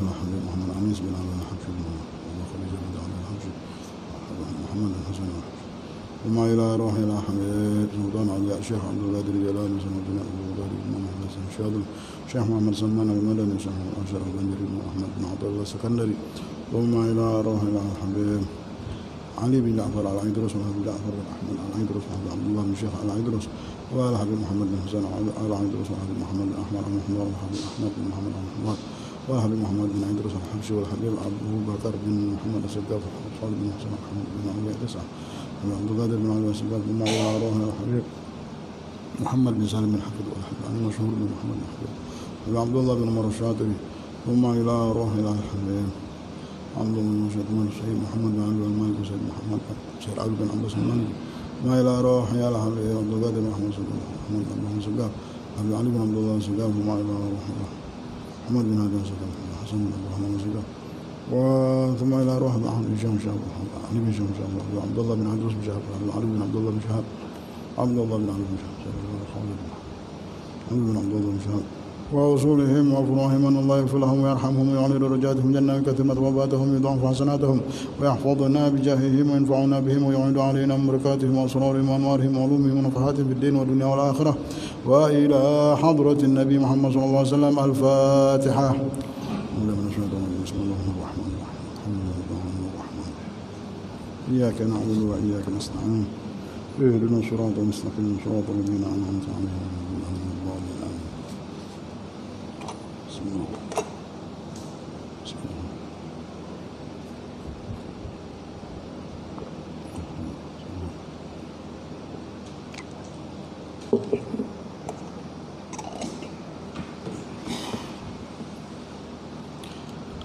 محمد أنيس بن علي الحبشي وخديجة بن علي الحبشي محمد الحسن ثم إلى روح إلى حميد سلطان علي الشيخ عبد القادر الجيلاني سنة أبو بكر بن محمد الشاذلي الشيخ محمد سلمان المدني الشيخ أشرف البندري بن أحمد بن عبد الله السكندري ثم إلى روح إلى حبيب علي بن جعفر على عيدروس وأبي جعفر بن أحمد على عيدروس وأبي عبد الله بن شيخ على عيدروس وعلى حبيب محمد بن حسين على عيدروس وحبيب محمد بن أحمد على محمد وحبيب أحمد بن محمد على محمد وحبيب محمد بن عيدروس الحبشي والحبيب أبو بكر بن محمد السقاف خالد بن حسين محمد بن علي تسعة عبد القادر بن علي السقاف ثم إلى روح الحبيب محمد بن سالم بن حفظ والحبيب مشهور بن محمد بن حفظ عبد الله بن عمر الشاطبي ثم إلى روح إلى الحبيب عبد الله بن شيخ سيد محمد بن علي المالكي سيد محمد سيد علي بن عباس المالكي ما إلى روح يا الحبيب عبد القادر بن أحمد محمد بن محمد السقاف أبي علي بن عبد الله السقاف وما إلى روح محمد بن هادي السقاف حسن بن عبد الرحمن السقاف ثم إلى روح أحمد بن هشام شهاب علي بن هشام شهاب عبد الله بن عباس بن شهاب علي بن عبد الله بن شهاب عبد الله بن علي بن شهاب علي بن عبد الله بن شهاب وأصولهم وفروعهم أن الله يغفر لهم ويرحمهم ويعلي درجاتهم جنة ويكثر مثوباتهم ويضاعف حسناتهم ويحفظنا بجاههم وينفعنا بهم ويعيد علينا من بركاتهم وأسرارهم وأنوارهم وعلومهم ونفحاتهم في الدين والدنيا والآخرة وإلى حضرة النبي محمد صلى الله عليه وسلم الفاتحة. بسم الله الرحمن الرحيم الحمد لله الرحمن إياك نعبد وإياك نستعين اهدنا الصراط المستقيم صراط الذين أنعمت عليهم غير المغضوب عليهم. بسم الله.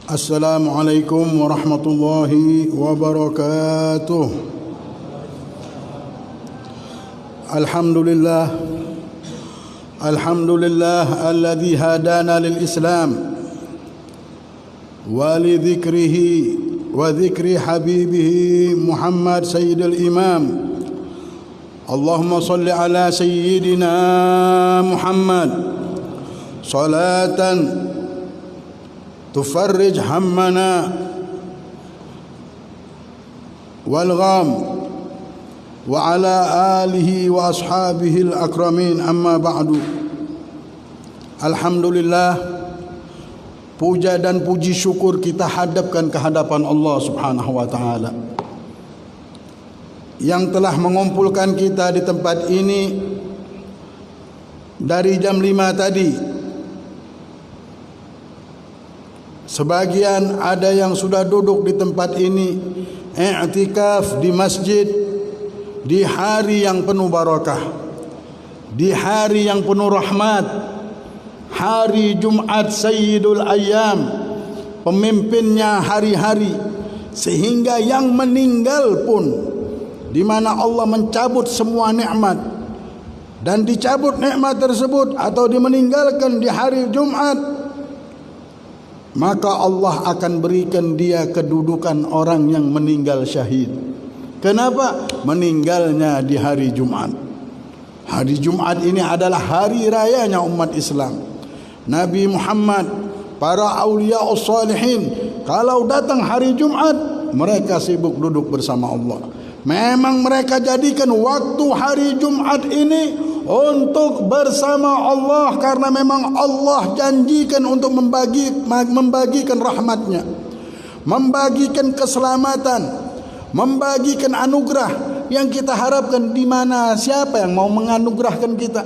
Assalamualaikum warahmatullahi wabarakatuh. Alhamdulillah alladzi hadana lil Islam wa li dzikrihi wa dzikri habibihi Muhammad sayyidul imam. Allahumma salli ala sayyidina Muhammad salatan تفرج همنا والغام وعلى آله وأصحابه الأكرمين أما بعد. Alhamdulillah, puja dan puji syukur kita hadapkan ke hadapan Allah Subhanahu wa taala yang telah mengumpulkan kita di tempat ini dari jam 5 tadi. Sebagian ada yang sudah duduk di tempat ini i'tikaf di masjid di hari yang penuh barakah, di hari yang penuh rahmat, hari Jumat Sayyidul Ayyam, pemimpinnya hari-hari, sehingga yang meninggal pun di mana Allah mencabut semua nikmat dan dicabut nikmat tersebut atau dimeninggalkan di hari Jumat, maka Allah akan berikan dia kedudukan orang yang meninggal syahid. Kenapa? Meninggalnya di hari Jumat. Hari Jumat ini adalah hari rayanya umat Islam. Nabi Muhammad, para awliya salihin, kalau datang hari Jumat, mereka sibuk duduk bersama Allah. Memang mereka jadikan waktu hari Jumat ini untuk bersama Allah, karena memang Allah janjikan untuk membagikan rahmatnya, membagikan keselamatan, membagikan anugerah yang kita harapkan. Di mana siapa yang mau menganugerahkan kita?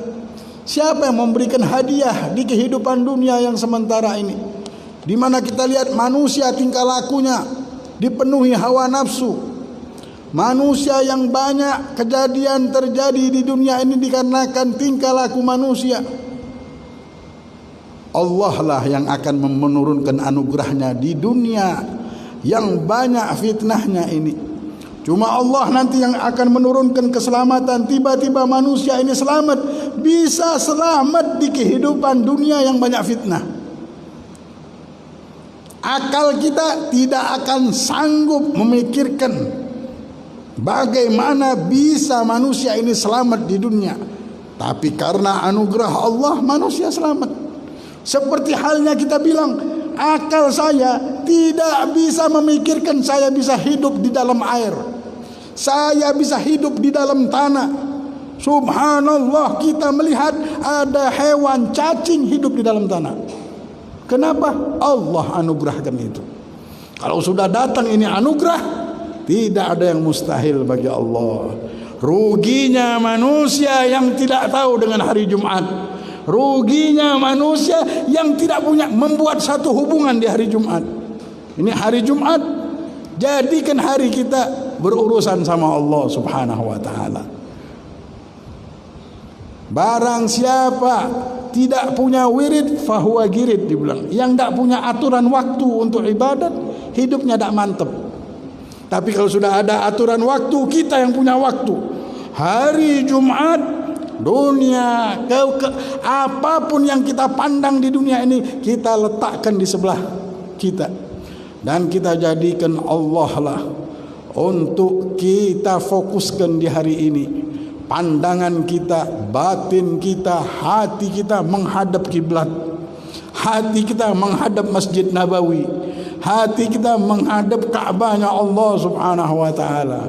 Siapa yang memberikan hadiah di kehidupan dunia yang sementara ini, di mana kita lihat manusia tingkah lakunya dipenuhi hawa nafsu. Manusia yang banyak kejadian terjadi di dunia ini dikarenakan tingkah laku manusia. Allah lah yang akan menurunkan anugerahnya di dunia yang banyak fitnahnya ini. Cuma Allah nanti yang akan menurunkan keselamatan. Tiba-tiba manusia ini selamat, bisa selamat di kehidupan dunia yang banyak fitnah. Akal kita tidak akan sanggup memikirkan bagaimana bisa manusia ini selamat di dunia. Tapi karena anugerah Allah, manusia selamat. Seperti halnya kita bilang, akal saya tidak bisa memikirkan saya bisa hidup di dalam air, saya bisa hidup di dalam tanah. Subhanallah, kita melihat ada hewan cacing hidup di dalam tanah. Kenapa? Allah anugerahkan itu. Kalau sudah datang ini anugerah, tidak ada yang mustahil bagi Allah. Ruginya manusia yang tidak tahu dengan hari Jumat. Ruginya manusia yang tidak punya membuat satu hubungan di hari Jumat. Ini hari Jumat, jadikan hari kita berurusan sama Allah Subhanahu wa taala. Barang siapa tidak punya wirid fahuwa girid, dibilang. Yang tidak punya aturan waktu untuk ibadat, hidupnya tidak mantap. Tapi kalau sudah ada aturan waktu, kita yang punya waktu. Hari Jumat, dunia, apapun yang kita pandang di dunia ini, kita letakkan di sebelah kita. Dan kita jadikan Allah lah untuk kita fokuskan di hari ini. Pandangan kita, batin kita, hati kita menghadap kiblat. Hati kita menghadap Masjid Nabawi. Hati kita menghadap Ka'bahnya Allah Subhanahu wa taala.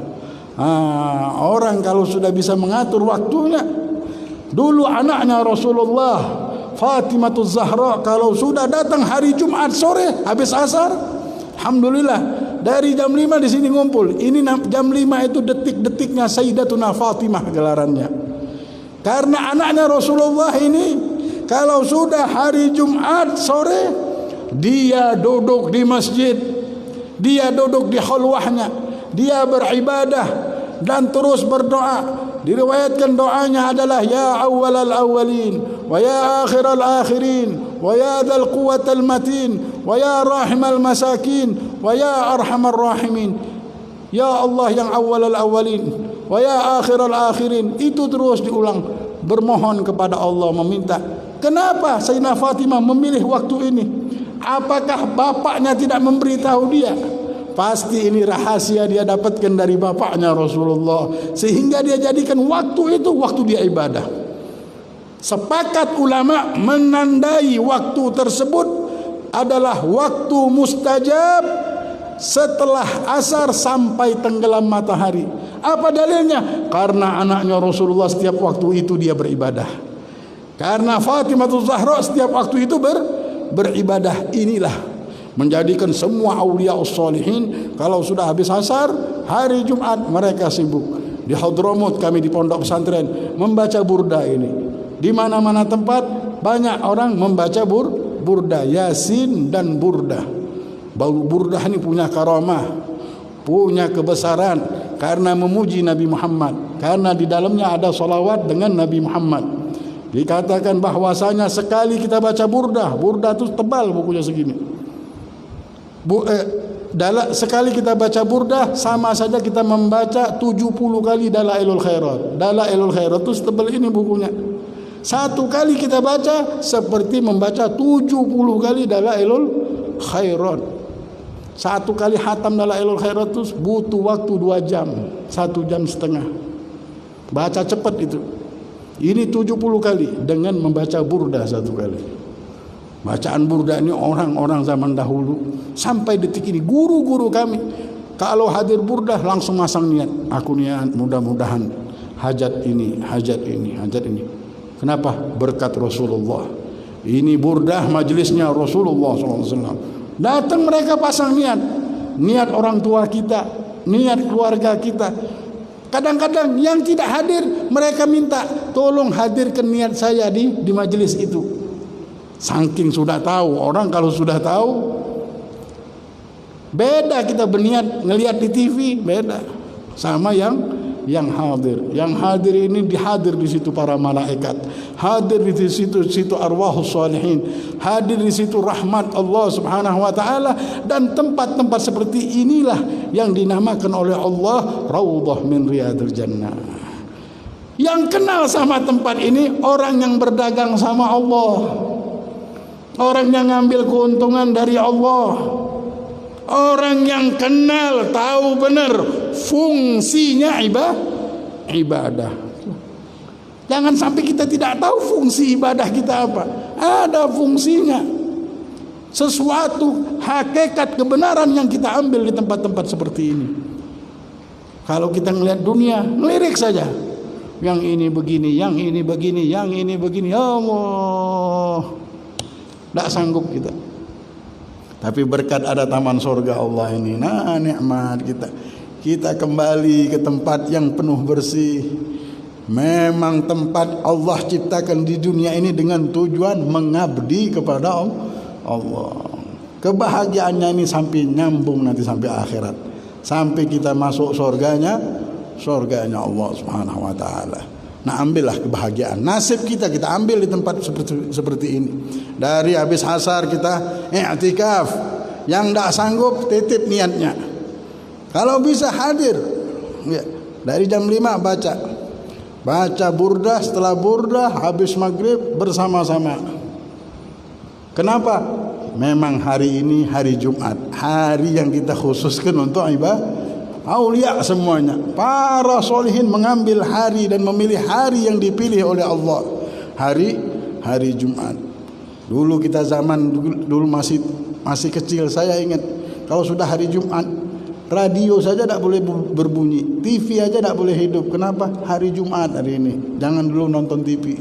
Orang kalau sudah bisa mengatur waktunya. Dulu anaknya Rasulullah, Fatimah Zahra, kalau sudah datang hari Jumat sore habis asar, alhamdulillah, dari jam 5 di sini ngumpul. Ini jam 5 itu detik-detiknya Sayyidatuna Fatimah gelarannya. Karena anaknya Rasulullah ini kalau sudah hari Jumat sore, dia duduk di masjid, dia duduk di khalwahnya, dia beribadah dan terus berdoa. Diriwayatkan doanya adalah ya awwalal awwalin wa ya akhiral akhirin wa ya dzal quwwatal matin wa ya rahimal masakin wa ya arhamar rahimin. Ya Allah yang awwalal awwalin wa ya akhiral akhirin. Itu terus diulang, bermohon kepada Allah, meminta. Kenapa Sayyidah Fatimah memilih waktu ini? Apakah bapaknya tidak memberitahu dia? Pasti ini rahasia dia dapatkan dari bapaknya Rasulullah, sehingga dia jadikan waktu itu waktu dia ibadah. Sepakat ulama menandai waktu tersebut adalah waktu mustajab setelah asar sampai tenggelam matahari. Apa dalilnya? Karena anaknya Rasulullah setiap waktu itu dia beribadah. Karena Fatimah Zahra setiap waktu itu beribadah. Inilah menjadikan semua aulia ussolihin kalau sudah habis asar hari Jumat mereka sibuk. Di Hadramut kami di pondok pesantren membaca burda ini. Di mana-mana tempat banyak orang membaca burda, Yasin dan burda. Burda ini punya karamah, punya kebesaran karena memuji Nabi Muhammad, karena di dalamnya ada salawat dengan Nabi Muhammad. Dikatakan bahwasanya sekali kita baca burda itu tebal bukunya segini. Sekali kita baca burdah sama saja kita membaca 70 kali Dalailul Khairat. Dalailul Khairat itu setebal ini bukunya. Satu kali kita baca seperti membaca 70 kali Dalailul Khairat. Satu kali hatam Dalailul Khairat itu butuh waktu 2 jam, 1 jam setengah. Baca cepat itu. Ini 70 kali dengan membaca burdah 1 kali. Bacaan burda ini orang-orang zaman dahulu sampai detik ini guru-guru kami kalau hadir burda langsung masang niat. Aku niat mudah-mudahan hajat ini, hajat ini, hajat ini. Kenapa? Berkat Rasulullah. Ini burda majelisnya Rasulullah SAW. Datang mereka pasang niat. Niat orang tua kita, niat keluarga kita. Kadang-kadang yang tidak hadir mereka minta tolong hadirkan niat saya di majelis itu. Saking sudah tahu, orang kalau sudah tahu beda kita berniat ngelihat di TV beda sama yang hadir. Yang hadir ini dihadir di situ para malaikat, hadir di situ arwahus salihin, hadir di situ rahmat Allah Subhanahu wa taala, dan tempat-tempat seperti inilah yang dinamakan oleh Allah raudhah min riyadil jannah. Yang kenal sama tempat ini orang yang berdagang sama Allah. Orang yang ngambil keuntungan dari Allah. Orang yang kenal, tahu benar fungsinya ibadah. Jangan sampai kita tidak tahu fungsi ibadah kita apa. Ada fungsinya. sesuatu hakikat kebenaran yang kita ambil di tempat-tempat seperti ini. Kalau kita ngelihat dunia, ngelirik saja. Yang ini begini, yang ini begini, yang ini begini. Ya Allah, tidak sanggup kita. Tapi berkat ada taman surga Allah ini, nah nikmat kita. Kita kembali ke tempat yang penuh bersih. Memang tempat Allah ciptakan di dunia ini dengan tujuan mengabdi kepada Allah. Kebahagiaannya ini sampai nyambung nanti sampai akhirat. Sampai kita masuk surganya Allah Subhanahu wa taala. Nah, ambillah kebahagiaan. Nasib kita ambil di tempat seperti ini. Dari habis asar kita i'tikaf. Yang tidak sanggup titip niatnya. Kalau bisa hadir. Ya, dari jam 5 baca burdah, setelah burdah habis maghrib bersama-sama. Kenapa? Memang hari ini hari Jumat, hari yang kita khususkan untuk ibadah. Aulia semuanya, para solihin mengambil hari dan memilih hari yang dipilih oleh Allah. Hari Jumat. Dulu kita zaman dulu masih kecil, saya ingat kalau sudah hari Jumat, radio saja tidak boleh berbunyi, TV aja tidak boleh hidup. Kenapa? Hari Jumat hari ini. Jangan dulu nonton TV.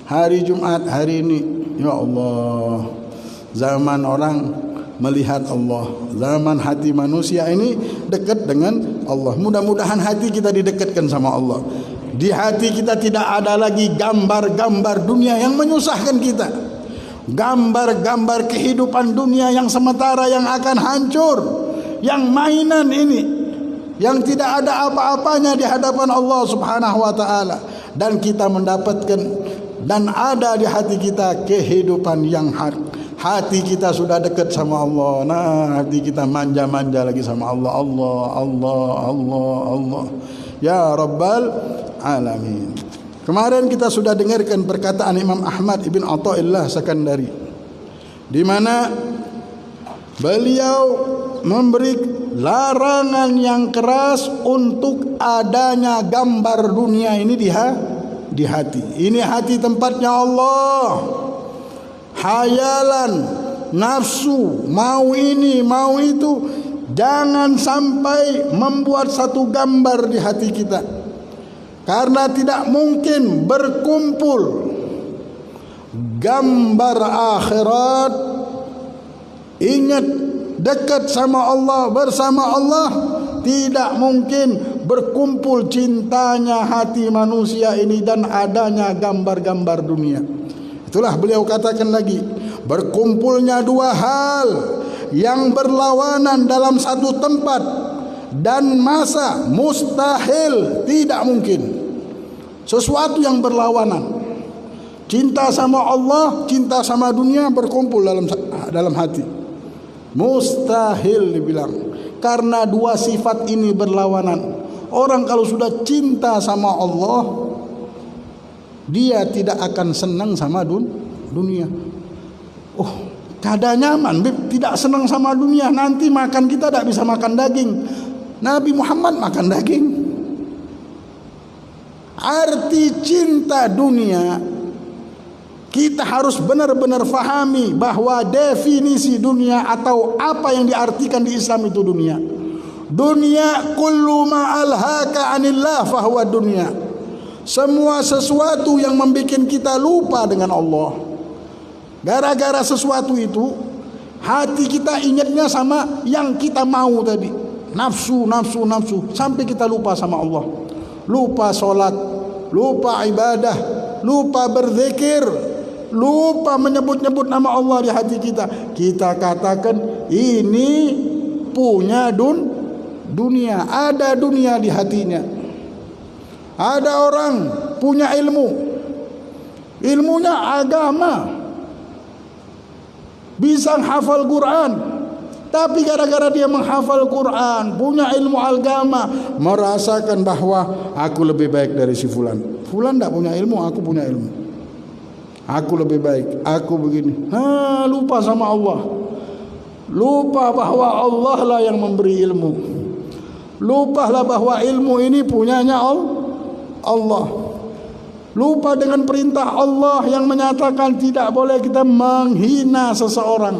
Hari Jumat hari ini, ya Allah. Zaman orang melihat Allah, zaman hati manusia ini dekat dengan Allah. Mudah-mudahan hati kita didekatkan sama Allah. Di hati kita tidak ada lagi gambar-gambar dunia yang menyusahkan kita. Gambar-gambar kehidupan dunia yang sementara, yang akan hancur, yang mainan ini, yang tidak ada apa-apanya di hadapan Allah Subhanahu wa taala. Dan kita mendapatkan dan ada di hati kita kehidupan yang hati kita sudah dekat sama Allah. Nah, hati kita manja-manja lagi sama Allah. Allah. Ya Rabbal Alamin. Kemarin kita sudah dengarkan perkataan Imam Ahmad ibn Athaillah Sakandari, di mana beliau memberi larangan yang keras untuk adanya gambar dunia ini di hati. Ini hati tempatnya Allah. Hayalan, nafsu, mau ini, mau itu, jangan sampai membuat satu gambar di hati kita. Karena tidak mungkin berkumpul gambar akhirat. Ingat, dekat sama Allah, bersama Allah, tidak mungkin berkumpul cintanya hati manusia ini dan adanya gambar-gambar dunia. Itulah beliau katakan lagi, berkumpulnya dua hal yang berlawanan dalam satu tempat dan masa mustahil, tidak mungkin. Sesuatu yang berlawanan, cinta sama Allah, cinta sama dunia berkumpul dalam hati, mustahil dibilang. Karena dua sifat ini berlawanan. Orang kalau sudah cinta sama Allah, dia tidak akan senang sama dunia. Oh, kada nyaman, tidak senang sama dunia. Nanti makan kita tidak bisa makan daging. Nabi Muhammad makan daging. Arti cinta dunia, kita harus benar-benar fahami bahwa definisi dunia atau apa yang diartikan di Islam itu dunia. Dunia kullu ma alhaka anillah fahuwa dunia. Semua sesuatu yang membuat kita lupa dengan Allah. Gara-gara sesuatu itu, hati kita ingatnya sama yang kita mau tadi. Nafsu. Sampai kita lupa sama Allah. Lupa sholat, lupa ibadah, lupa berzikir, lupa menyebut-nyebut nama Allah di hati kita. Kita katakan ini punya dunia. Ada dunia di hatinya. Ada orang punya ilmunya agama, bisa hafal Quran, tapi gara-gara dia menghafal Quran, punya ilmu agama, merasakan bahwa aku lebih baik dari si fulan. Fulan tidak punya ilmu, aku punya ilmu. Aku lebih baik, aku begini. Lupa sama Allah. Lupa bahwa Allah lah yang memberi ilmu. Lupalah bahwa ilmu ini punyanya Allah. Lupa dengan perintah Allah yang menyatakan tidak boleh kita menghina seseorang.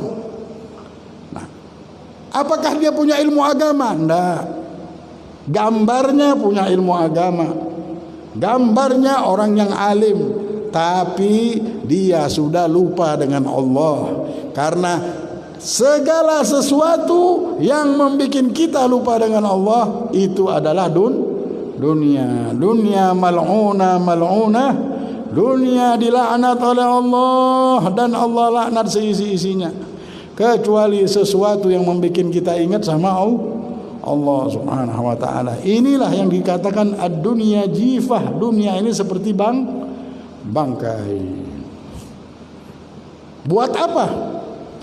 Apakah dia punya ilmu agama? Enggak. Gambarnya punya ilmu agama, gambarnya orang yang alim, tapi dia sudah lupa dengan Allah. Karena segala sesuatu yang membuat kita lupa dengan Allah itu adalah dunia. Dunia mal'una, dunia dilaknat oleh Allah dan Allah laknat seisi-isinya, kecuali sesuatu yang membuat kita ingat sama Allah Subhanahu wa taala. Inilah yang dikatakan ad-dunya jifah. Dunia ini seperti bangkai. Buat apa?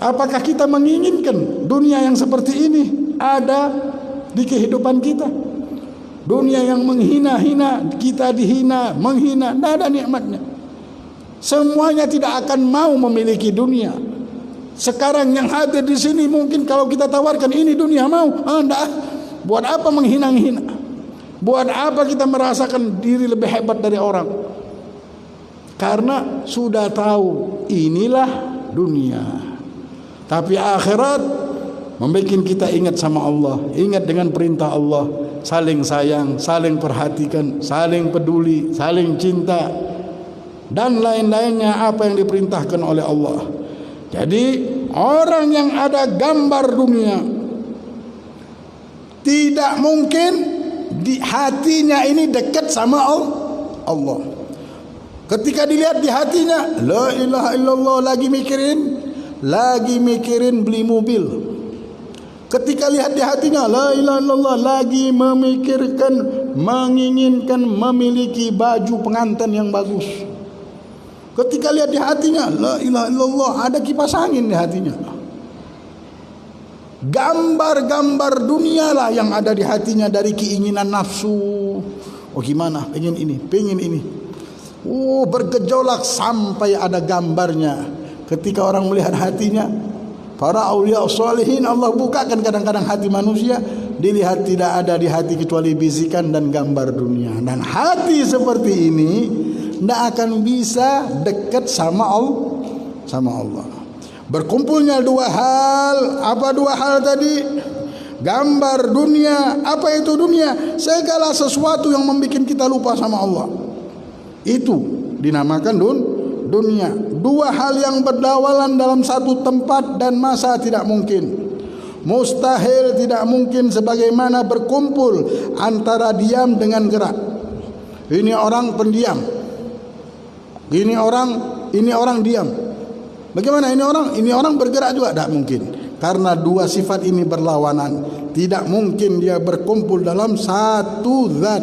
Apakah kita menginginkan dunia yang seperti ini ada di kehidupan kita? Dunia yang menghina-hina, kita dihina, menghina, tidak ada nikmatnya. Semuanya tidak akan mau memiliki dunia. Sekarang yang hadir di sini mungkin kalau kita tawarkan ini dunia mau, enggak. Buat apa menghina-hina? Buat apa kita merasakan diri lebih hebat dari orang? Karena sudah tahu inilah dunia. Tapi akhirat membuat kita ingat sama Allah, ingat dengan perintah Allah, saling sayang, saling perhatikan, saling peduli, saling cinta, dan lain-lainnya apa yang diperintahkan oleh Allah. Jadi orang yang ada gambar dunia, tidak mungkin di hatinya ini dekat sama Allah. Ketika dilihat di hatinya, la ilaha illallah, lagi mikirin beli mobil. Ketika lihat di hatinya, la ilaha illallah, lagi memikirkan, menginginkan memiliki baju pengantin yang bagus. Ketika lihat di hatinya, la ilaha illallah, ada kipas angin di hatinya. Gambar-gambar dunia lah yang ada di hatinya dari keinginan nafsu. Oh gimana, pengen ini. Oh bergejolak sampai ada gambarnya. Ketika orang melihat hatinya, para aulia sholihin, Allah bukakan kadang-kadang hati manusia, dilihat tidak ada di hati kecuali bisikan dan gambar dunia. Dan hati seperti ini tidak akan bisa dekat sama Allah. Berkumpulnya dua hal. Apa dua hal tadi? Gambar dunia. Apa itu dunia? Segala sesuatu yang membuat kita lupa sama Allah, itu dinamakan dunia. Dua hal yang berdawalan dalam satu tempat dan masa tidak mungkin. Mustahil, tidak mungkin, sebagaimana berkumpul antara diam dengan gerak. Ini orang pendiam, ini orang diam. Bagaimana ini orang bergerak juga? Tidak mungkin. Karena dua sifat ini berlawanan. Tidak mungkin dia berkumpul dalam satu zat.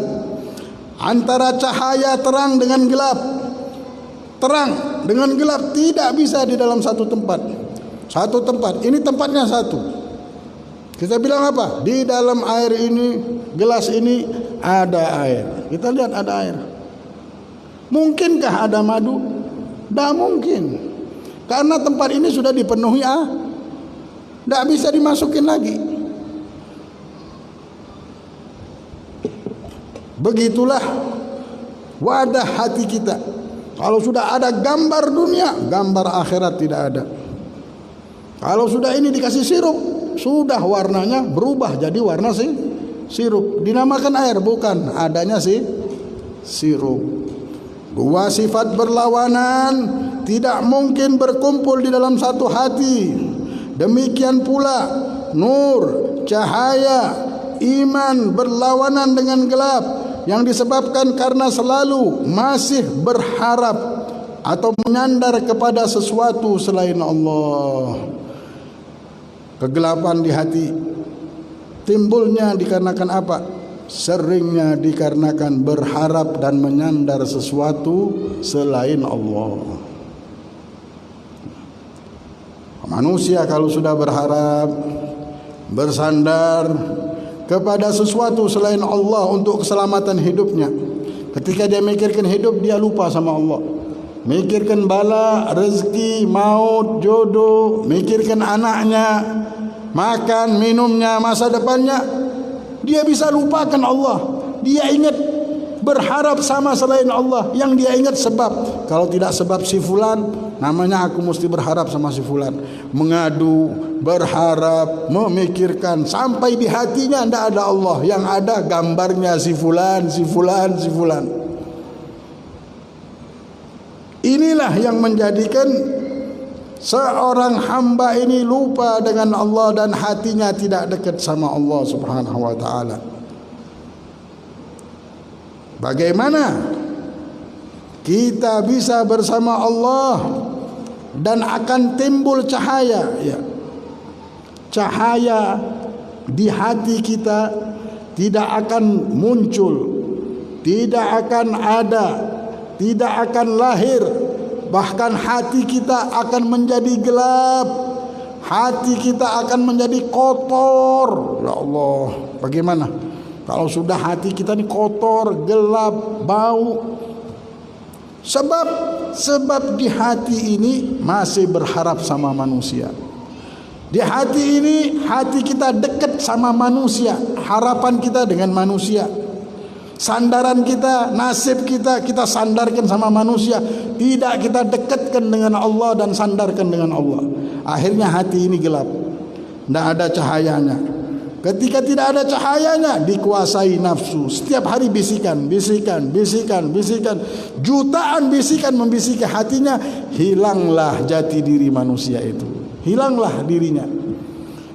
Antara cahaya terang dengan gelap, terang dengan gelap tidak bisa di dalam satu tempat. Ini tempatnya satu. Kita bilang apa? Di dalam air ini, gelas ini ada air. Kita lihat ada air. Mungkinkah ada madu? Tidak mungkin. Karena tempat ini sudah dipenuhi tidak bisa dimasukin lagi. Begitulah wadah hati kita. Kalau sudah ada gambar dunia, gambar akhirat tidak ada. Kalau sudah ini dikasih sirup, sudah warnanya berubah jadi warna sirup. Dinamakan air, bukan adanya sirup. Dua sifat berlawanan tidak mungkin berkumpul di dalam satu hati. Demikian pula nur, cahaya, iman berlawanan dengan gelap, yang disebabkan karena selalu masih berharap atau menyandar kepada sesuatu selain Allah. Kegelapan di hati timbulnya dikarenakan apa? Seringnya dikarenakan berharap dan menyandar sesuatu selain Allah. Manusia kalau sudah berharap, bersandar kepada sesuatu selain Allah untuk keselamatan hidupnya, ketika dia mikirkan hidup, dia lupa sama Allah. Mikirkan bala, rezeki, maut, jodoh, mikirkan anaknya, makan, minumnya, masa depannya, dia bisa lupakan Allah. Dia ingat berharap sama selain Allah. Yang dia ingat sebab. Kalau tidak sebab si fulan, namanya aku mesti berharap sama si fulan, mengadu, berharap, memikirkan, sampai di hatinya tidak ada Allah, yang ada gambarnya si fulan, si fulan, si fulan. Inilah yang menjadikan seorang hamba ini lupa dengan Allah dan hatinya tidak dekat sama Allah Subhanahu wa taala. Bagaimana kita bisa bersama Allah dan akan timbul cahaya, ya. Cahaya di hati kita tidak akan muncul, tidak akan ada, tidak akan lahir, bahkan hati kita akan menjadi gelap, hati kita akan menjadi kotor. Ya Allah, bagaimana kalau sudah hati kita ini kotor, gelap, bau? Sebab di hati ini masih berharap sama manusia. Di hati ini, hati kita dekat sama manusia, harapan kita dengan manusia. Sandaran kita, nasib kita, kita sandarkan sama manusia. Tidak kita dekatkan dengan Allah dan sandarkan dengan Allah. Akhirnya hati ini gelap, tidak ada cahayanya. Ketika tidak ada cahayanya, dikuasai nafsu. Setiap hari bisikan, bisikan, bisikan, bisikan. Jutaan bisikan membisiki hatinya. Hilanglah jati diri manusia itu. Hilanglah dirinya.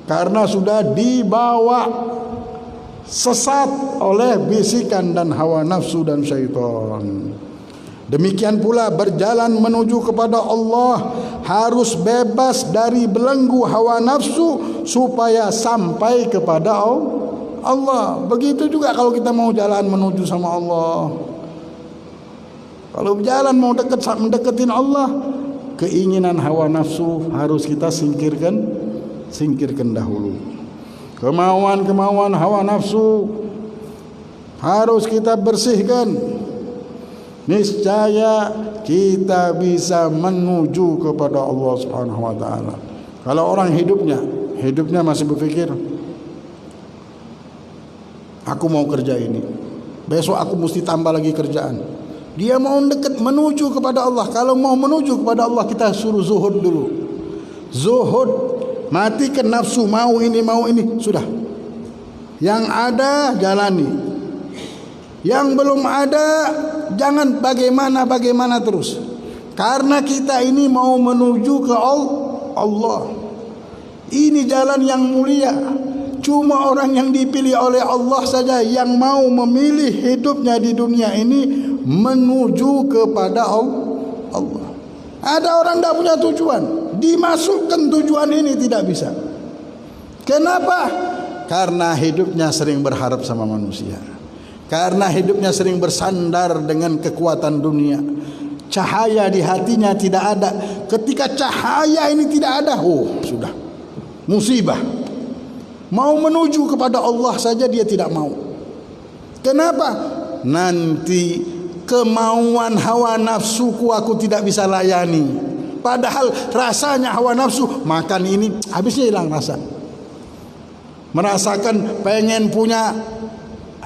Karena sudah dibawa sesat oleh bisikan dan hawa nafsu dan syaitan. Demikian pula berjalan menuju kepada Allah harus bebas dari belenggu hawa nafsu supaya sampai kepada Allah. Begitu juga kalau kita mau jalan menuju sama Allah. Kalau berjalan mau mendeketin Allah, keinginan hawa nafsu harus kita singkirkan dahulu. Kemauan-kemauan hawa nafsu harus kita bersihkan. Niscaya kita bisa menuju kepada Allah Subhanahu wa taala. Kalau orang hidupnya masih berpikir, aku mau kerja ini, besok aku mesti tambah lagi kerjaan. Dia mau dekat menuju kepada Allah. Kalau mau menuju kepada Allah, kita suruh zuhud dulu. Zuhud, matikan nafsu, mau ini, sudah. Yang ada jalani. Yang belum ada jangan bagaimana terus. Karena kita ini mau menuju ke Allah. Ini jalan yang mulia. Cuma orang yang dipilih oleh Allah saja yang mau memilih hidupnya di dunia ini menuju kepada Allah. Ada orang tidak punya tujuan, dimasukkan tujuan ini tidak bisa. Kenapa? Karena hidupnya sering berharap sama manusia. Karena hidupnya sering bersandar dengan kekuatan dunia. Cahaya di hatinya tidak ada. Ketika cahaya ini tidak ada, sudah musibah. Mau menuju kepada Allah saja dia tidak mau. Kenapa? Nanti kemauan hawa nafsuku aku tidak bisa layani. Padahal rasanya hawa nafsu, makan ini habisnya hilang rasa. Merasakan pengen punya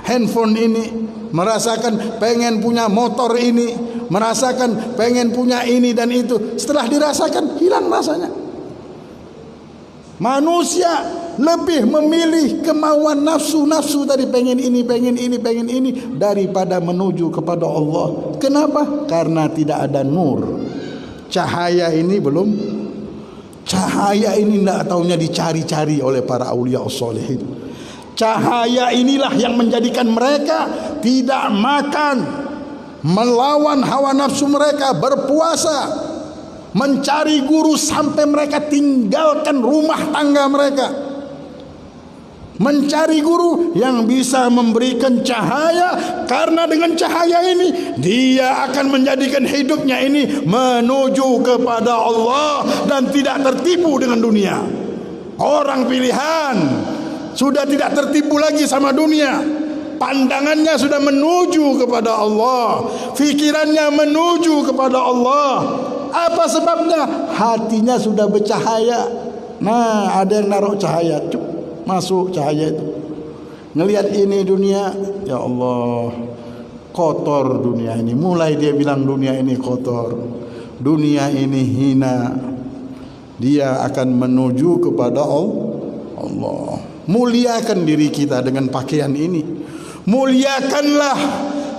handphone ini, merasakan pengen punya motor ini, merasakan pengen punya ini dan itu. Setelah dirasakan hilang rasanya. Manusia lebih memilih kemauan nafsu tadi, pengen ini daripada menuju kepada Allah. Kenapa? Karena tidak ada nur. Cahaya ini belum. Cahaya ini tidak taunya dicari-cari oleh para aulia sholihin. Cahaya inilah yang menjadikan mereka tidak makan, melawan hawa nafsu mereka, berpuasa, mencari guru sampai mereka tinggalkan rumah tangga mereka. Mencari guru yang bisa memberikan cahaya, karena dengan cahaya ini dia akan menjadikan hidupnya ini menuju kepada Allah dan tidak tertipu dengan dunia. Orang pilihan sudah tidak tertipu lagi sama dunia. Pandangannya sudah menuju kepada Allah, fikirannya menuju kepada Allah. Apa sebabnya? Hatinya sudah bercahaya. Nah, ada yang naruh cahaya, masuk cahaya itu. Ngelihat ini dunia, ya Allah, kotor dunia ini. Mulai dia bilang dunia ini kotor. dunia ini hina, dia akan menuju kepada Allah. Muliakan diri kita dengan pakaian ini. Muliakanlah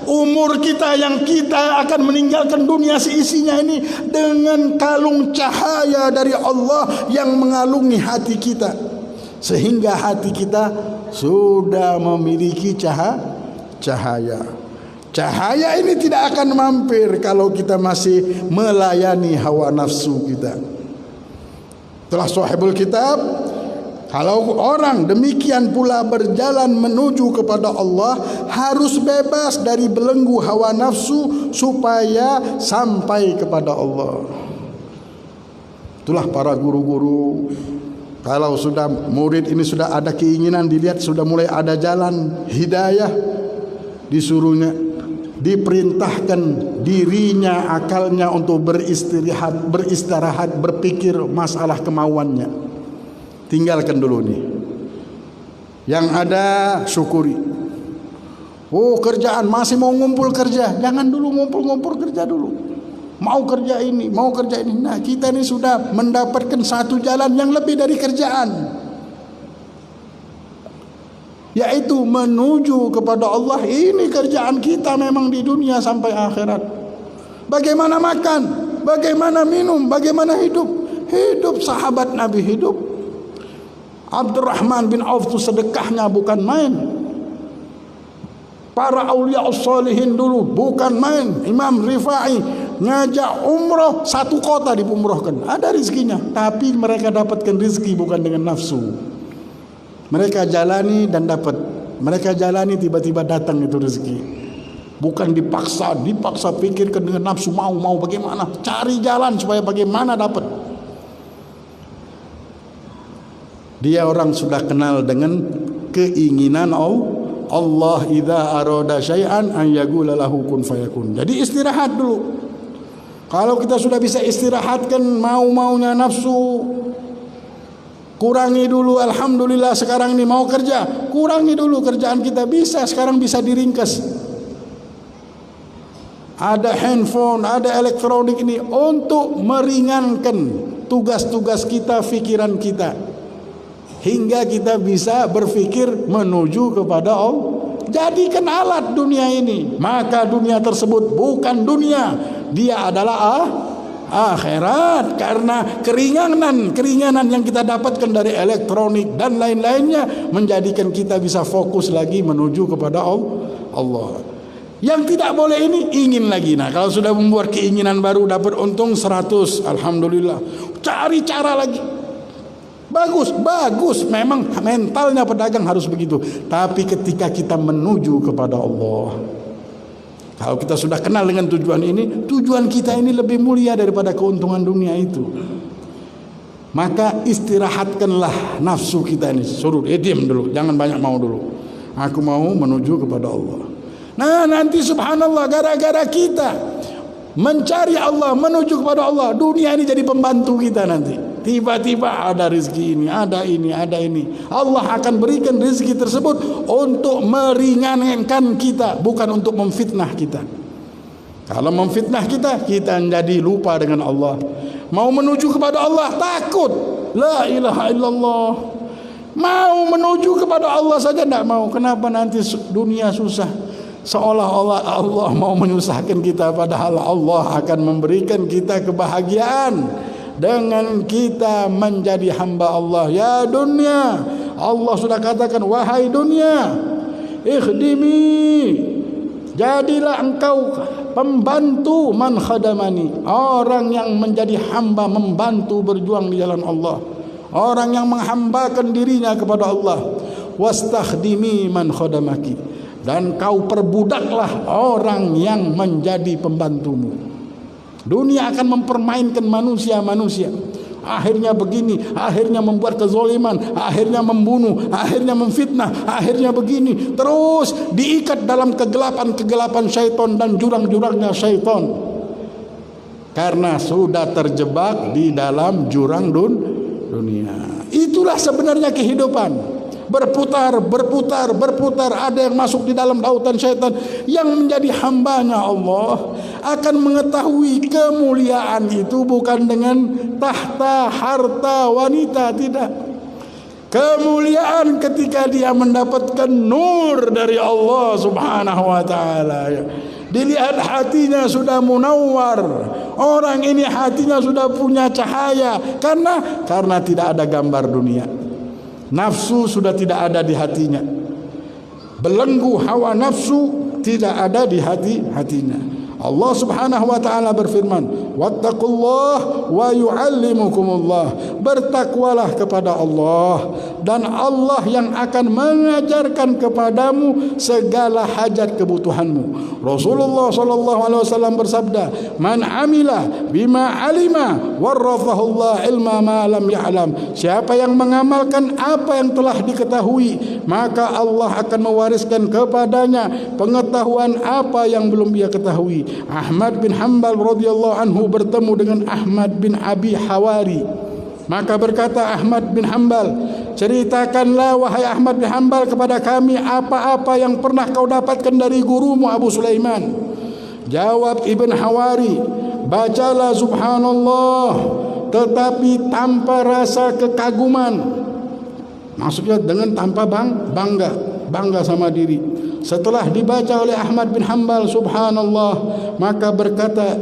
umur kita yang kita akan meninggalkan dunia seisinya ini dengan kalung cahaya dari Allah yang mengalungi hati kita, sehingga hati kita sudah memiliki cahaya. Cahaya ini tidak akan mampir kalau kita masih melayani hawa nafsu kita. Telah sahibul kitab, kalau orang demikian pula berjalan menuju kepada Allah, harus bebas dari belenggu hawa nafsu supaya sampai kepada Allah. Itulah para guru-guru, kalau sudah murid ini sudah ada keinginan, dilihat sudah mulai ada jalan hidayah, disuruhnya, diperintahkan dirinya, akalnya untuk beristirahat, berpikir masalah kemauannya. Tinggalkan dulu nih. Yang ada syukuri. Oh, kerjaan masih mau ngumpul kerja, jangan dulu ngumpul kerja dulu. Mau kerja ini, mau kerja ini. Nah, kita ini sudah mendapatkan satu jalan yang lebih dari kerjaan, yaitu menuju kepada Allah. Ini kerjaan kita memang di dunia sampai akhirat. Bagaimana makan, bagaimana minum, bagaimana hidup. Hidup sahabat Nabi hidup. Abdurrahman bin Auf itu sedekahnya bukan main. Para aulia sholihin dulu bukan main. Imam Rifai ngajak umroh, satu kota diumrohkan. Ada rizkinya, tapi mereka dapatkan rizki bukan dengan nafsu. Mereka jalani dan dapat. Mereka jalani, tiba-tiba datang itu rezeki. Bukan dipaksa pikirkan dengan nafsu, mau bagaimana, cari jalan supaya bagaimana dapat. Dia orang sudah kenal dengan keinginan Allah, idza arada syai'an an yaqula lahu kun fayakun. Jadi istirahat dulu. Kalau kita sudah bisa istirahatkan mau-maunya nafsu, kurangi dulu. Alhamdulillah sekarang ini mau kerja, kurangi dulu kerjaan kita, bisa sekarang bisa diringkas. Ada handphone, ada elektronik ini untuk meringankan tugas-tugas kita, pikiran kita, hingga kita bisa berpikir menuju kepada Allah. Jadikan alat dunia ini, maka dunia tersebut bukan dunia, dia adalah akhirat. Karena keringanan yang kita dapatkan dari elektronik dan lain-lainnya menjadikan kita bisa fokus lagi menuju kepada Allah. Yang tidak boleh ini ingin lagi. Nah, kalau sudah membuat keinginan baru dapat untung 100, alhamdulillah, cari cara lagi. Bagus, memang mentalnya pedagang harus begitu. Tapi ketika kita menuju kepada Allah, kalau kita sudah kenal dengan tujuan ini, tujuan kita ini lebih mulia daripada keuntungan dunia itu. Maka istirahatkanlah nafsu kita ini. Suruh diam dulu, jangan banyak mau dulu. Aku mau menuju kepada Allah. Nah, nanti subhanallah, gara-gara kita mencari Allah, menuju kepada Allah, dunia ini jadi pembantu kita nanti. Tiba-tiba ada rezeki ini, ada ini. Allah akan berikan rezeki tersebut untuk meringankan kita, bukan untuk memfitnah kita. Kalau memfitnah kita, kita menjadi lupa dengan Allah. Mau menuju kepada Allah, takut. La ilaha illallah. Mau menuju kepada Allah saja tidak mau. Kenapa nanti dunia susah? Seolah-olah Allah mau menyusahkan kita, padahal Allah akan memberikan kita kebahagiaan dengan kita menjadi hamba Allah. Ya dunia, Allah sudah katakan, wahai dunia, ikhdimi, jadilah engkau pembantu, man khadamani, orang yang menjadi hamba, membantu berjuang di jalan Allah, orang yang menghambakan dirinya kepada Allah. Wastakhdimi man khadamaki, dan kau perbudaklah orang yang menjadi pembantumu. Dunia akan mempermainkan manusia. Akhirnya begini, akhirnya membuat kezaliman, akhirnya membunuh, akhirnya memfitnah, akhirnya begini. Terus diikat dalam kegelapan syaitan dan jurang-jurangnya syaitan. Karena sudah terjebak di dalam jurang dunia. Itulah sebenarnya kehidupan. berputar, ada yang masuk di dalam lautan syaitan. Yang menjadi hambanya Allah akan mengetahui kemuliaan itu bukan dengan tahta, harta, wanita, tidak. Kemuliaan ketika dia mendapatkan nur dari Allah Subhanahu wa taala. Dilihat hatinya sudah munawwar. Orang ini hatinya sudah punya cahaya karena tidak ada gambar dunia. Nafsu sudah tidak ada di hatinya. Belenggu hawa nafsu tidak ada di hatinya. Allah Subhanahu wa taala berfirman, "Wattaqullah wa yu'allimukumullah." Bertakwalah kepada Allah dan Allah yang akan mengajarkan kepadamu segala hajat kebutuhanmu. Rasulullah sallallahu alaihi wasallam bersabda, "Man 'amila bima 'alima warathahullah ilma ma lam ya'lam." Siapa yang mengamalkan apa yang telah diketahui, maka Allah akan mewariskan kepadanya pengetahuan apa yang belum dia ketahui. Ahmad bin Hanbal radhiyallahu anhu bertemu dengan Ahmad bin Abi Hawari. Maka berkata Ahmad bin Hanbal, "Ceritakanlah wahai Ahmad bin Hanbal kepada kami apa-apa yang pernah kau dapatkan dari gurumu Abu Sulaiman." Jawab Ibn Hawari, "Bacalah subhanallah tetapi tanpa rasa kekaguman." Maksudnya dengan tanpa bangga sama diri. Setelah dibaca oleh Ahmad bin Hanbal subhanallah, maka berkata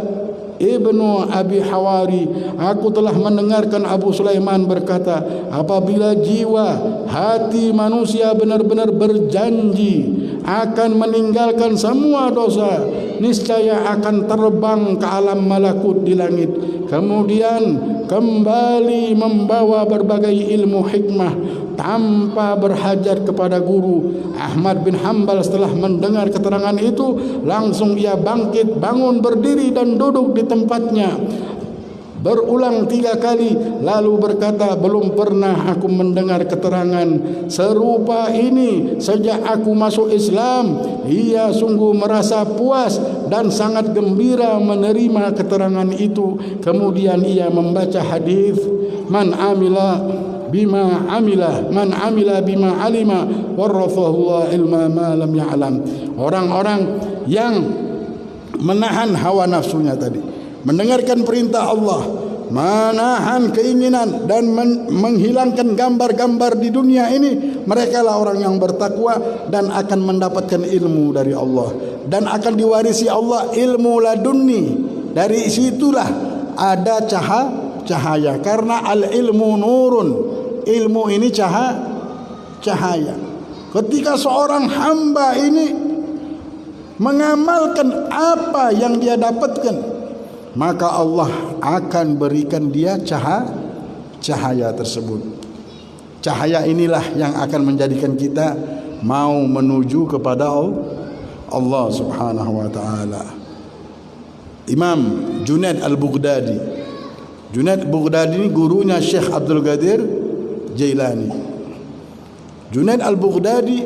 Ibnu Abi Hawari, "Aku telah mendengarkan Abu Sulaiman berkata, apabila jiwa hati manusia benar-benar berjanji akan meninggalkan semua dosa, niscaya akan terbang ke alam malakut di langit, kemudian kembali membawa berbagai ilmu hikmah tanpa berhajat kepada guru." Ahmad bin Hanbal setelah mendengar keterangan itu, langsung ia bangkit, bangun, berdiri dan duduk di tempatnya berulang 3 kali, lalu berkata, "Belum pernah aku mendengar keterangan serupa ini sejak aku masuk Islam." Ia sungguh merasa puas dan sangat gembira menerima keterangan itu. Kemudian ia membaca hadis, "Man amila bima alima warathahullah ilma ma lam ya'lam." Orang-orang yang menahan hawa nafsunya tadi, mendengarkan perintah Allah, menahan keinginan dan menghilangkan gambar-gambar di dunia ini, mereka lah orang yang bertakwa dan akan mendapatkan ilmu dari Allah dan akan diwarisi Allah ilmu ladunni. Dari situlah ada cahaya, karena al-ilmu nurun, ilmu ini cahaya. Ketika seorang hamba ini mengamalkan apa yang dia dapatkan, maka Allah akan berikan dia cahaya tersebut. Cahaya inilah yang akan menjadikan kita mau menuju kepada Allah Subhanahu wa taala. Imam Junaid Al-Baghdadi. Junaid Al-Baghdadi ini gurunya Syekh Abdul Qadir Jailani. Junaid Al-Baghdadi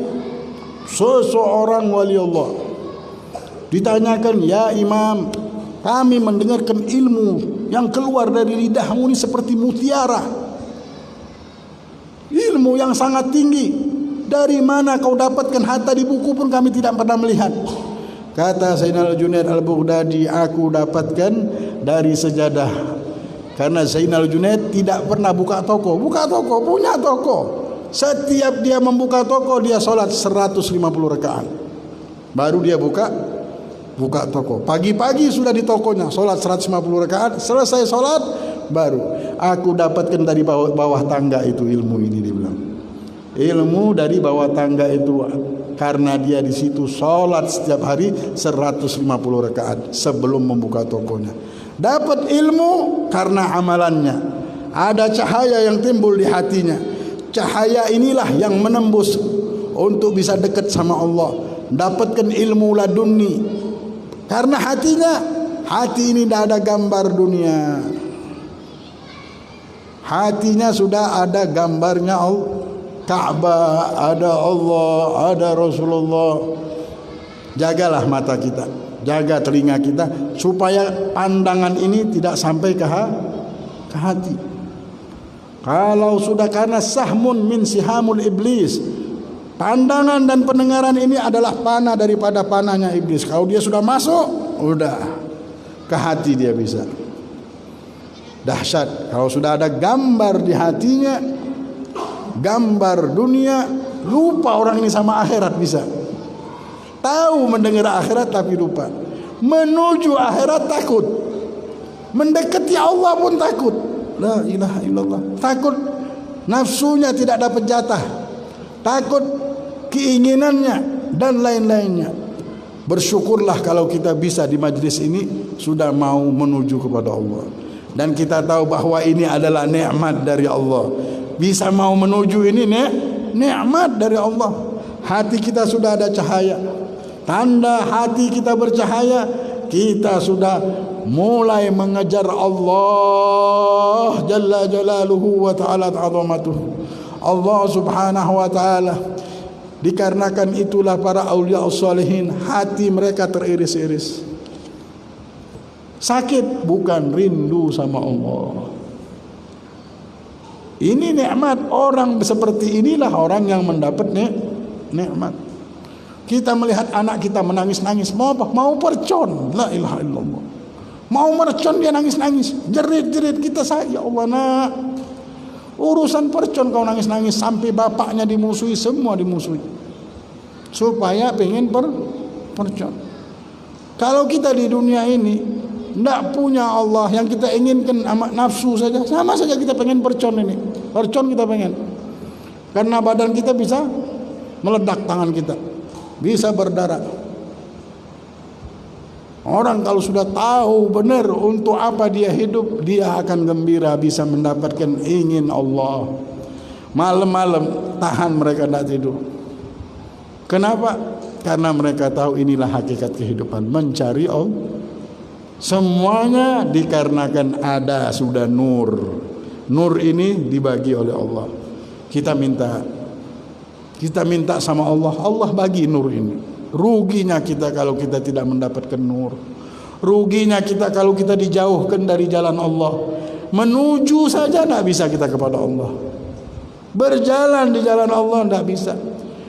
seseorang wali Allah. Ditanyakan, "Ya Imam, kami mendengarkan ilmu yang keluar dari lidahmu ini seperti mutiara. Ilmu yang sangat tinggi. Dari mana kau dapatkan? Hatta di buku pun kami tidak pernah melihat." Kata Zainal Junaid Al-Baghdadi, "Aku dapatkan dari sejadah." Karena Zainal Junaid tidak pernah buka toko, punya toko. Setiap dia membuka toko, dia sholat 150 rakaat. Baru dia buka toko. Pagi-pagi sudah di tokonya, sholat 150 rakaat. Selesai sholat, baru aku dapatkan dari bawah tangga itu ilmu ini, dia bilang. Ilmu dari bawah tangga itu, karena dia di situ sholat setiap hari 150 rakaat sebelum membuka tokonya. Dapat ilmu karena amalannya. Ada cahaya yang timbul di hatinya. Cahaya inilah yang menembus untuk bisa dekat sama Allah. Dapatkan ilmu ladunni. Karena hati ini tidak ada gambar dunia. Hatinya sudah ada gambarnya Ka'bah, ada Allah, ada Rasulullah. Jagalah mata kita, jaga telinga kita, supaya pandangan ini tidak sampai ke hati. Kalau sudah, karena sahmun min sihamul iblis, pandangan dan pendengaran ini adalah panah daripada panahnya iblis. Kalau dia sudah masuk, udah ke hati dia bisa. Dahsyat. Kalau sudah ada gambar di hatinya, gambar dunia, lupa orang ini sama akhirat bisa. Tahu mendengar akhirat tapi lupa. Menuju akhirat takut. Mendekati Allah pun takut. La ilaha illallah. Takut nafsunya tidak dapat jatah. Takut keinginannya dan lain-lainnya. Bersyukurlah kalau kita bisa di majlis ini sudah mau menuju kepada Allah. Dan kita tahu bahwa ini adalah nikmat dari Allah. Bisa mau menuju ini nikmat dari Allah. Hati kita sudah ada cahaya. Tanda hati kita bercahaya, kita sudah mulai mengejar Allah Jalla Jalaluhu wa Ta'ala Ta'zamatuh. Allah Subhanahu wa Ta'ala. Dikarenakan itulah para aulia as-salihin hati mereka teriris-iris. Sakit bukan rindu sama Allah. Ini nikmat. Orang seperti inilah orang yang mendapat nikmat. Kita melihat anak kita menangis-nangis, mau apa? Mau percon. La ilaha illallah. Mau mercon dia nangis-nangis, jerit-jerit, kita ya Allah nak, urusan percon kau nangis-nangis, sampai bapaknya dimusuhi, semua dimusuhi, supaya pengen percon. Kalau kita di dunia ini tidak punya Allah, yang kita inginkan amat nafsu saja, sama saja kita pengen percon ini. Percon kita pengen, karena badan kita bisa meledak, tangan kita bisa berdarah. Orang kalau sudah tahu benar untuk apa dia hidup, dia akan gembira bisa mendapatkan ingin Allah. Malam-malam tahan mereka tidak tidur. Kenapa? Karena mereka tahu inilah hakikat kehidupan, mencari Allah. Semuanya dikarenakan ada sudah nur. Nur ini dibagi oleh Allah. Kita minta sama Allah, Allah bagi nur ini. Ruginya kita kalau kita tidak mendapatkan nur. Ruginya kita kalau kita dijauhkan dari jalan Allah. Menuju saja tidak bisa kita kepada Allah. Berjalan di jalan Allah tidak bisa.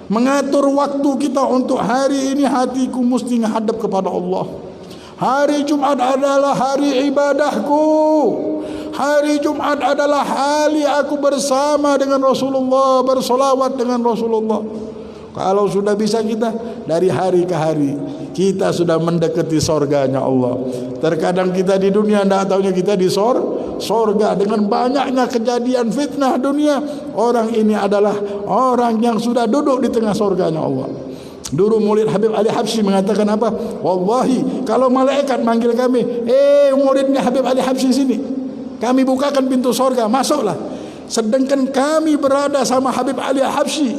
Mengatur waktu kita untuk hari ini, hatiku mesti menghadap kepada Allah. Hari Jumat adalah hari ibadahku. Hari Jumat adalah hari aku bersama dengan Rasulullah, bersolawat dengan Rasulullah. Kalau sudah bisa kita dari hari ke hari, kita sudah mendekati sorganya Allah. Terkadang kita di dunia tidak tahunya kita di sorga. Dengan banyaknya kejadian fitnah dunia, orang ini adalah orang yang sudah duduk di tengah sorganya Allah. Dulu murid Habib Ali Habsyi mengatakan apa? Wallahi kalau malaikat manggil kami, muridnya Habib Ali Habsyi sini, kami bukakan pintu sorga, masuklah. Sedangkan kami berada sama Habib Ali Habsyi,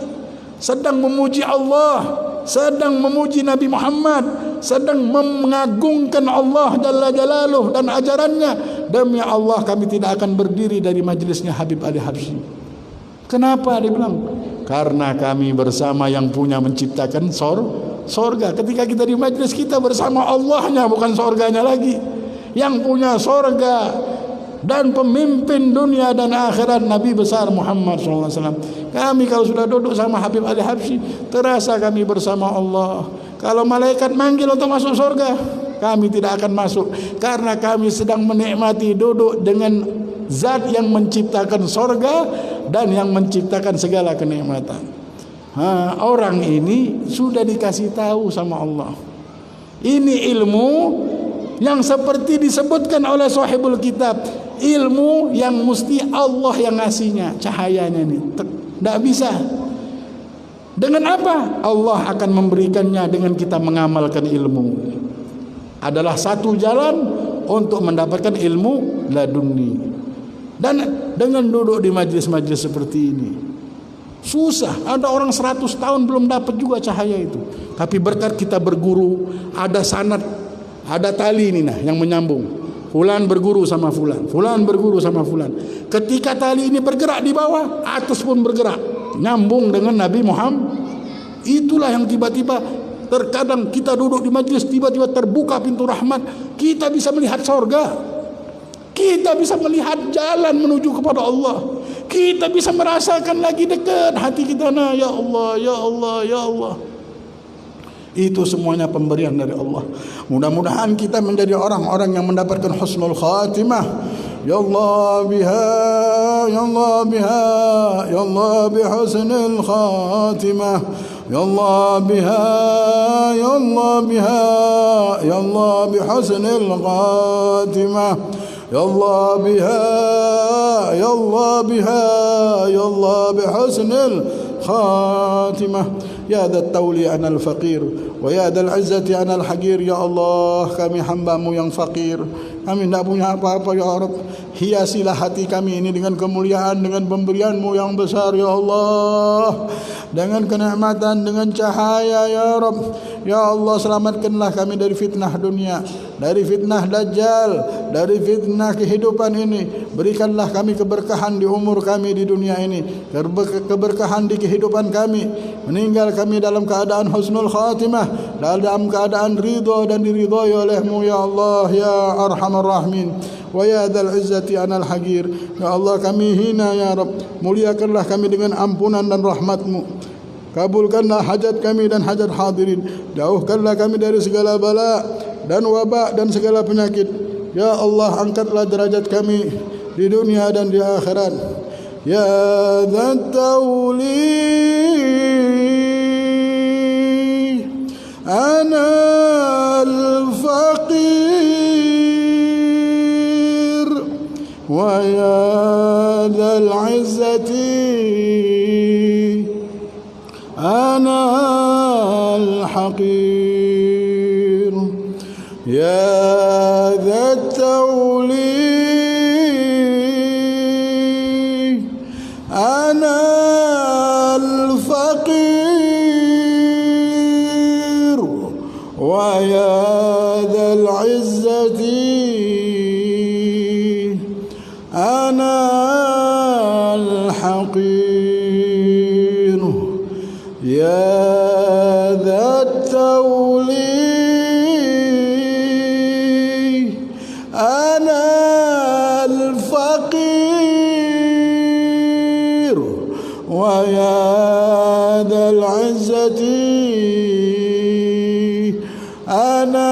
sedang memuji Allah, sedang memuji Nabi Muhammad, sedang mengagungkan Allah Jalla Jalaluh dan ajarannya. Demi Allah kami tidak akan berdiri dari majlisnya Habib Ali Habsyi. Kenapa? Dia bilang, karena kami bersama yang punya menciptakan sorga. Ketika kita di majlis, kita bersama Allahnya, bukan sorganya lagi. Yang punya sorga dan pemimpin dunia dan akhirat Nabi besar Muhammad SAW. Kami kalau sudah duduk sama Habib Ali Habsyi, terasa kami bersama Allah. Kalau malaikat manggil untuk masuk surga, kami tidak akan masuk, karena kami sedang menikmati duduk dengan zat yang menciptakan surga dan yang menciptakan segala kenikmatan. Orang ini sudah dikasih tahu sama Allah. Ini ilmu yang seperti disebutkan oleh sahibul kitab, ilmu yang mesti Allah yang ngasihnya, cahayanya ini tidak bisa. Dengan apa? Allah akan memberikannya dengan kita mengamalkan ilmu. Adalah satu jalan untuk mendapatkan ilmu laduni. Dan dengan duduk di majlis-majlis seperti ini, susah. Ada orang 100 tahun belum dapat juga cahaya itu. Tapi berkat kita berguru, ada sanad, ada tali ini yang menyambung. Fulan berguru sama fulan, fulan berguru sama fulan. Ketika tali ini bergerak di bawah, atas pun bergerak, nyambung dengan Nabi Muhammad. Itulah yang tiba-tiba terkadang kita duduk di majlis, tiba-tiba terbuka pintu rahmat, kita bisa melihat sorga, kita bisa melihat jalan menuju kepada Allah, kita bisa merasakan lagi dekat hati kita. Nah, ya Allah, ya Allah, ya Allah. Itu semuanya pemberian dari Allah. Mudah-mudahan kita menjadi orang-orang yang mendapatkan husnul khatimah. Ya Allah biha, ya Allah biha, ya Allah bihusnil khatimah. Ya Allah biha, ya Allah biha, ya Allah bihusnil khatimah. Ya Allah biha, ya Allah biha, ya Allah bihusnil khatimah. Ya dzat tauli anal faqir wa ya dzal izzati anal haqir. Ya Allah, kami hamba-Mu yang fakir, kami tidak punya apa-apa ya Rabb. Hiasilah hati kami ini dengan kemuliaan, dengan pemberian-Mu yang besar ya Allah, dengan kenikmatan, dengan cahaya ya Rabb. Ya Allah, selamatkanlah kami dari fitnah dunia, dari fitnah dajjal, dari fitnah kehidupan ini. Berikanlah kami keberkahan di umur kami di dunia ini, keberkahan di kehidupan kami, meninggal kami dalam keadaan husnul khatimah, dalam keadaan ridha dan diridhai oleh-Mu ya Allah ya Arhamar Rahimin. Wa ya dzal izzati anal haqir. Ya Allah, kami hina ya Rabb, muliakanlah kami dengan ampunan dan rahmat-Mu. Kabulkanlah hajat kami dan hajat hadirin. Jauhkanlah kami dari segala bala dan wabak dan segala penyakit. Ya Allah, angkatlah derajat kami di dunia dan di akhirat. Ya dzat tauli ana al-faqir wa ya dzal izzati أنا الحقير. يا ذا التولي أنا الفقير ويا ذا العزة أنا الحقير. يا ذا التولي أنا الفقير ويا ذا العزة أنا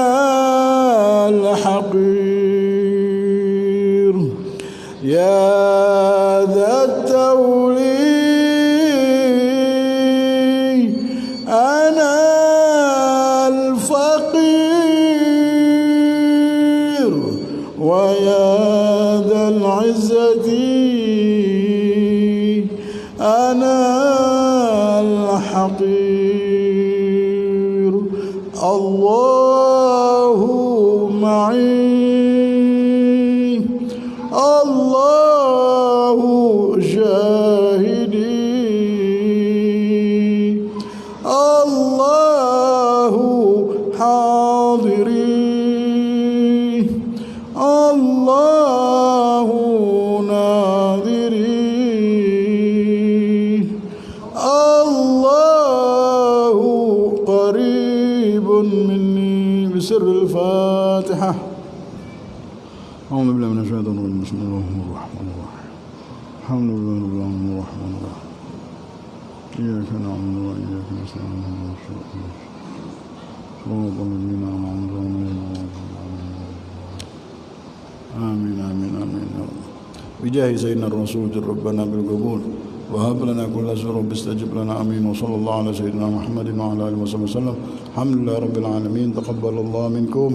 الحقير. يا ذا التولي أنا الفقير ويا ذا العزة أنا الحقير. الله معي، الله شاهدي، الله حاضري، الله ناظري، الله قريب مني. بسر الفاتحة. أعوذ بالله من الشيطان الرجيم. بسم الله الرحمن الرحيم. الحمد لله رب العالمين الرحمن الرحيم. إياك نعبد وإياك نستعين اهدنا الصراط الذين أنعمت عليهم. آمين آمين آمين يا رب. بجاه سيدنا الرسول ربنا بالقبول وهب لنا كل سر استجب لنا. آمين. وصلى الله على سيدنا محمد وعلى آله وصحبه وسلم. الحمد لله رب العالمين. تقبل الله منكم.